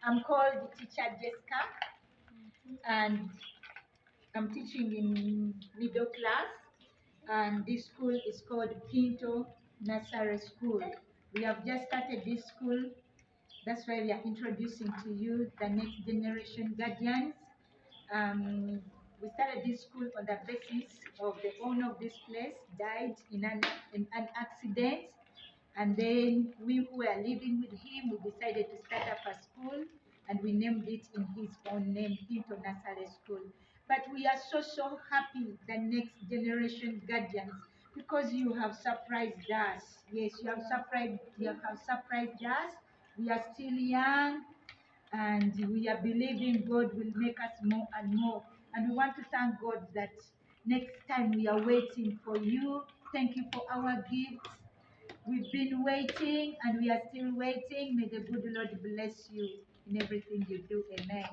I'm called Teacher Jessica, and I'm teaching in middle class, and this school is called Pinto Nursery School. We have just started this school. That's why we are introducing to you the next generation guardians. We started this school on the basis of the owner of this place died in an accident, and then we who were living with him, we decided to start up a school, and we named it in his own name, Pinto Nursery School. But we are so happy, the next generation guardians, because you have surprised us. Yes, you have surprised us. We are still young, and we are believing God will make us more and more. And we want to thank God that next time we are waiting for you. Thank you for our gifts. We've been waiting and we are still waiting. May the good Lord bless you in everything you do. Amen.